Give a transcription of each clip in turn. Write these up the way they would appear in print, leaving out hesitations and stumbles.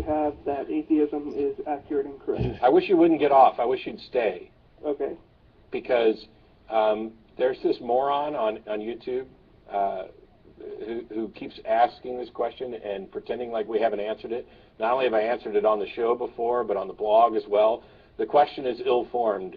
have that atheism is accurate and correct? I wish you wouldn't get off. I wish you'd stay. Okay. Because there's this moron on YouTube who keeps asking this question and pretending like we haven't answered it. Not only have I answered it on the show before, but on the blog as well. The question is ill-formed.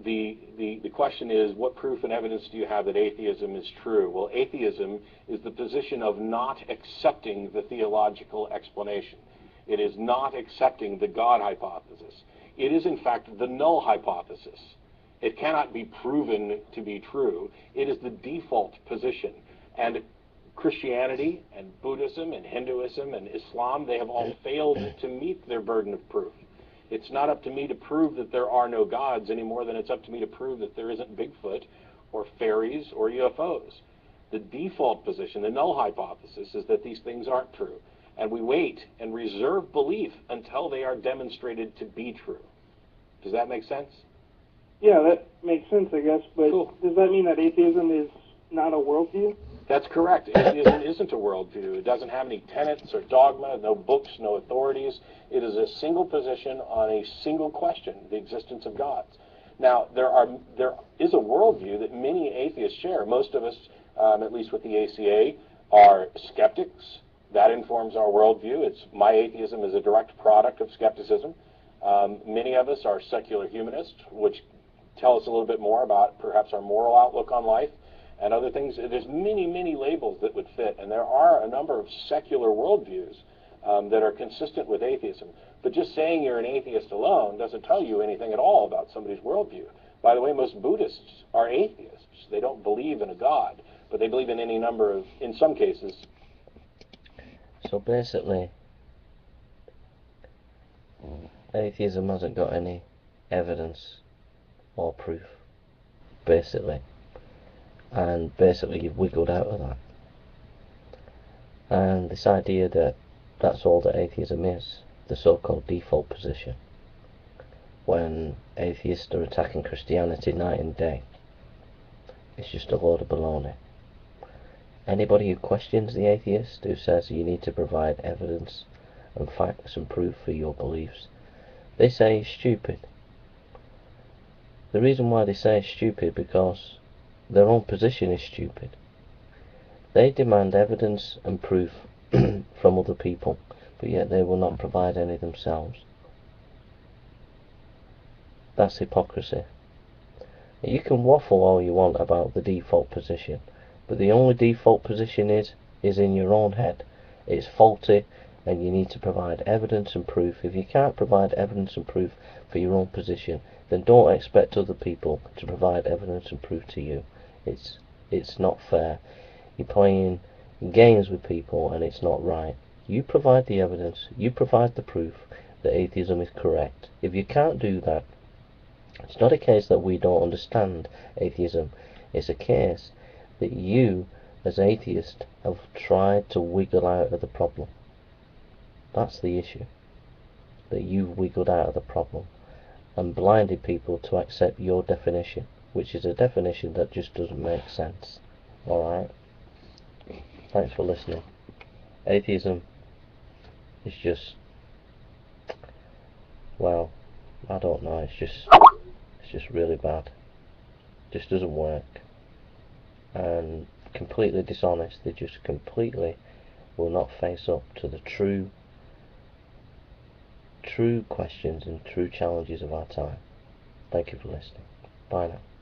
The question is, what proof and evidence do you have that atheism is true? Well, atheism is the position of not accepting the theological explanation. It is not accepting the God hypothesis. It is, in fact, the null hypothesis. It cannot be proven to be true. It is the default position. And Christianity and Buddhism and Hinduism and Islam, they have all failed to meet their burden of proof. It's not up to me to prove that there are no gods any more than it's up to me to prove that there isn't Bigfoot or fairies or UFOs. The default position, the null hypothesis, is that these things aren't true. And we wait and reserve belief until they are demonstrated to be true. Does that make sense? Yeah, that makes sense, I guess. But Cool. Does that mean that atheism is not a worldview? That's correct. Atheism isn't a worldview. It doesn't have any tenets or dogma, no books, no authorities. It is a single position on a single question, the existence of gods. Now, there is a worldview that many atheists share. Most of us, at least with the ACA, are skeptics. That informs our worldview. My atheism is a direct product of skepticism. Many of us are secular humanists, which tell us a little bit more about perhaps our moral outlook on life and other things. There's many, many labels that would fit, and there are a number of secular worldviews that are consistent with atheism. But just saying you're an atheist alone doesn't tell you anything at all about somebody's worldview. By the way, most Buddhists are atheists. They don't believe in a god, but they believe in any number of, in some cases. So basically, atheism hasn't got any evidence or proof, basically. And basically you've wiggled out of that. And this idea that that's all that atheism is, the so-called default position, when atheists are attacking Christianity night and day, it's just a load of baloney. Anybody who questions the atheist, who says you need to provide evidence and facts and proof for your beliefs, they say he's stupid. The reason why they say he's stupid because their own position is stupid. They demand evidence and proof from other people, but yet they will not provide any themselves. That's hypocrisy. You can waffle all you want about the default position, but the only default position is in your own head. It's faulty, and you need to provide evidence and proof. If you can't provide evidence and proof for your own position, then don't expect other people to provide evidence and proof to you. It's not fair. You're playing games with people, and it's not right. You provide the evidence, you provide the proof that atheism is correct. If you can't do that, it's not a case that we don't understand atheism. It's a case that you, as atheist, have tried to wiggle out of the problem. That's the issue. That you've wiggled out of the problem and blinded people to accept your definition, which is a definition that just doesn't make sense. Alright? Thanks for listening. Atheism is just, well, I don't know, it's just really bad. It just doesn't work. And completely dishonest. They just completely will not face up to the true questions and true challenges of our time. Thank you for listening. Bye now.